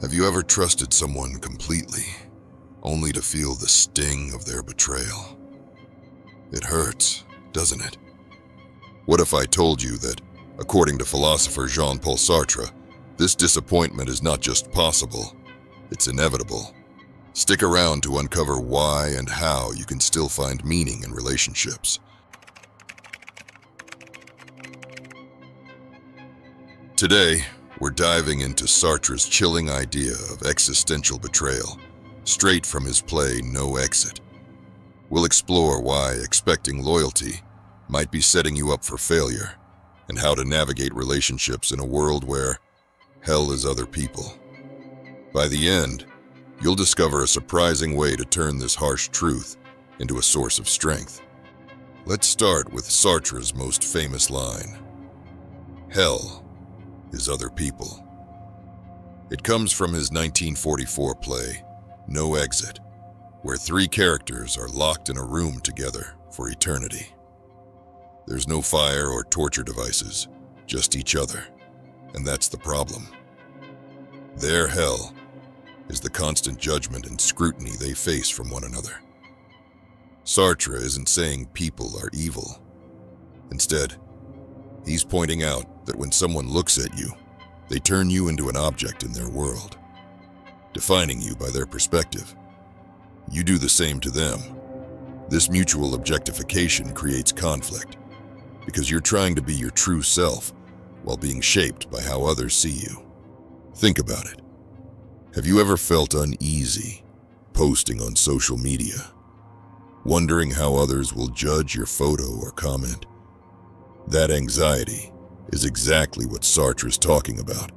Have you ever trusted someone completely, only to feel the sting of their betrayal? It hurts, doesn't it? What if I told you that, according to philosopher Jean-Paul Sartre, this disappointment is not just possible, it's inevitable? Stick around to uncover why and how you can still find meaning in relationships. Today, we're diving into Sartre's chilling idea of existential betrayal, straight from his play No Exit. We'll explore why expecting loyalty might be setting you up for failure, and how to navigate relationships in a world where hell is other people. By the end, you'll discover a surprising way to turn this harsh truth into a source of strength. Let's start with Sartre's most famous line: "Hell is other people." It comes from his 1944 play, No Exit, where three characters are locked in a room together for eternity. There's no fire or torture devices, just each other, and that's the problem. Their hell is the constant judgment and scrutiny they face from one another. Sartre isn't saying people are evil. Instead, he's pointing out that when someone looks at you, they turn you into an object in their world, defining you by their perspective. You do the same to them. This mutual objectification creates conflict, because you're trying to be your true self while being shaped by how others see you. Think about it. Have you ever felt uneasy posting on social media, wondering how others will judge your photo or comment? That anxiety is exactly what Sartre is talking about.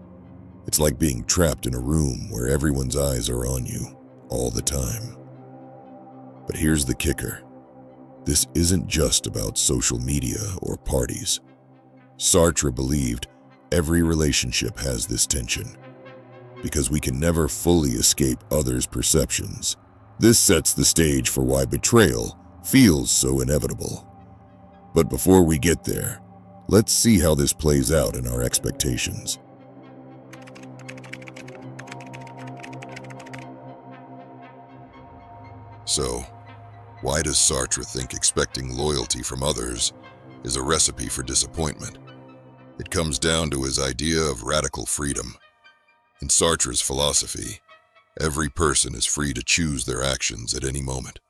It's like being trapped in a room where everyone's eyes are on you all the time. But here's the kicker. This isn't just about social media or parties. Sartre believed every relationship has this tension, because we can never fully escape others' perceptions. This sets the stage for why betrayal feels so inevitable. But before we get there, let's see how this plays out in our expectations. So, why does Sartre think expecting loyalty from others is a recipe for disappointment? It comes down to his idea of radical freedom. In Sartre's philosophy, every person is free to choose their actions at any moment.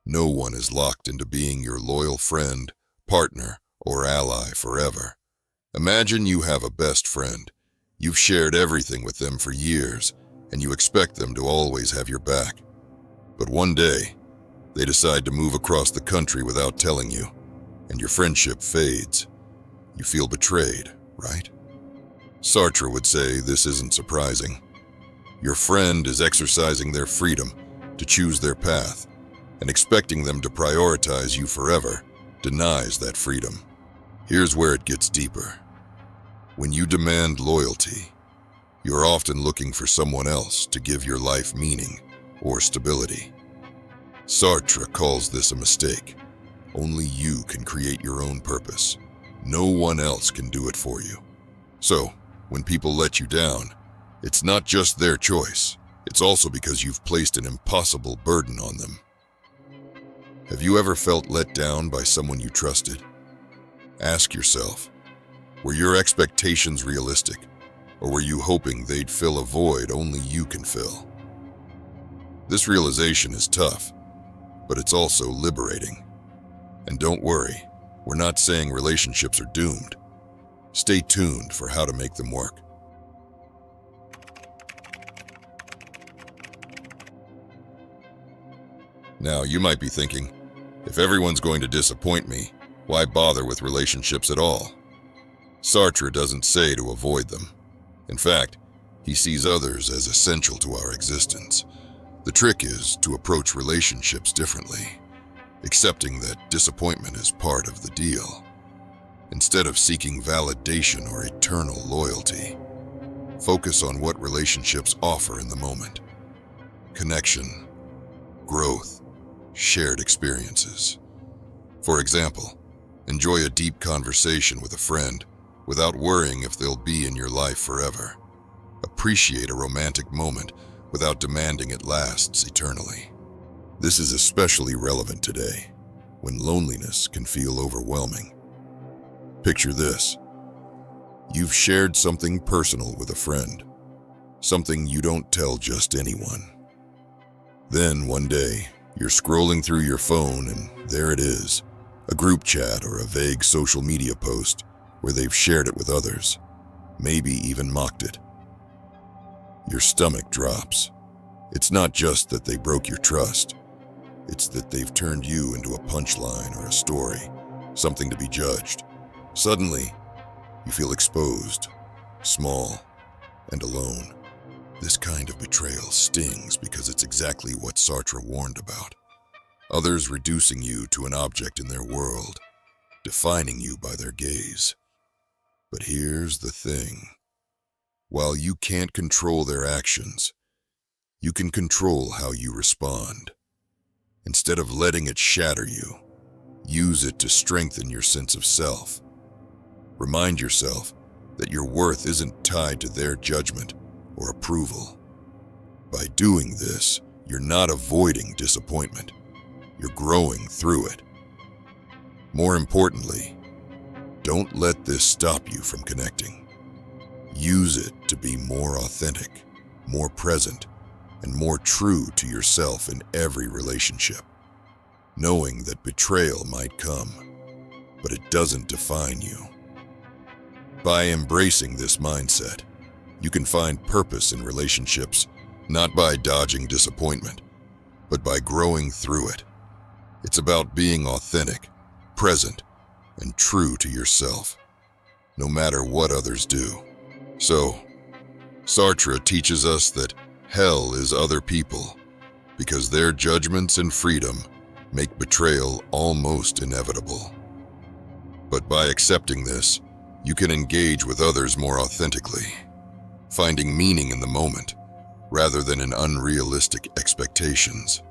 No one is locked into being your loyal friend, partner, or ally forever. Imagine you have a best friend. You've shared everything with them for years, and you expect them to always have your back. But one day, they decide to move across the country without telling you, and your friendship fades. You feel betrayed, right? Sartre would say this isn't surprising. Your friend is exercising their freedom to choose their path, and expecting them to prioritize you forever denies that freedom. Here's where it gets deeper. When you demand loyalty, you're often looking for someone else to give your life meaning or stability. Sartre calls this a mistake. Only you can create your own purpose. No one else can do it for you. So, when people let you down, it's not just their choice. It's also because you've placed an impossible burden on them. Have you ever felt let down by someone you trusted? Ask yourself, were your expectations realistic, or were you hoping they'd fill a void only you can fill? This realization is tough, but it's also liberating. And don't worry, we're not saying relationships are doomed. Stay tuned for how to make them work. Now, you might be thinking, if everyone's going to disappoint me, why bother with relationships at all? Sartre doesn't say to avoid them. In fact, he sees others as essential to our existence. The trick is to approach relationships differently, accepting that disappointment is part of the deal. Instead of seeking validation or eternal loyalty, focus on what relationships offer in the moment. Connection, growth, shared experiences. For example, enjoy a deep conversation with a friend without worrying if they'll be in your life forever. appreciate a romantic moment without demanding it lasts eternally. This is especially relevant today, when loneliness can feel overwhelming. Picture this. You've shared something personal with a friend, something you don't tell just anyone. Then one day, you're scrolling through your phone and there it is, a group chat or a vague social media post where they've shared it with others, maybe even mocked it. Your stomach drops. It's not just that they broke your trust, it's that they've turned you into a punchline or a story, something to be judged. Suddenly, you feel exposed, small, and alone. This kind of betrayal stings because it's exactly what Sartre warned about. Others reducing you to an object in their world, defining you by their gaze. But here's the thing. While you can't control their actions, you can control how you respond. Instead of letting it shatter you, use it to strengthen your sense of self. Remind yourself that your worth isn't tied to their judgment or approval. By doing this, you're not avoiding disappointment. You're growing through it. More importantly, don't let this stop you from connecting. Use it to be more authentic, more present, and more true to yourself in every relationship. Knowing that betrayal might come, but it doesn't define you. By embracing this mindset, you can find purpose in relationships, not by dodging disappointment, but by growing through it. It's about being authentic, present, and true to yourself, no matter what others do. So, Sartre teaches us that hell is other people, because their judgments and freedom make betrayal almost inevitable. But by accepting this, you can engage with others more authentically, finding meaning in the moment, rather than in unrealistic expectations.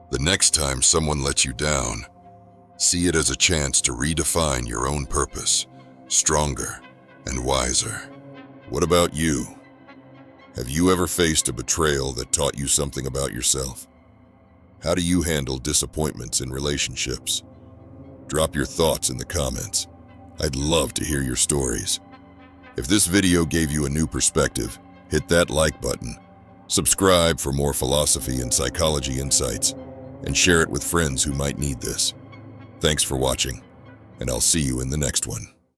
The next time someone lets you down, see it as a chance to redefine your own purpose, stronger and wiser. What about you? Have you ever faced a betrayal that taught you something about yourself? How do you handle disappointments in relationships? Drop your thoughts in the comments. I'd love to hear your stories. If this video gave you a new perspective, hit that like button, subscribe for more philosophy and psychology insights, and share it with friends who might need this. Thanks for watching, and I'll see you in the next one.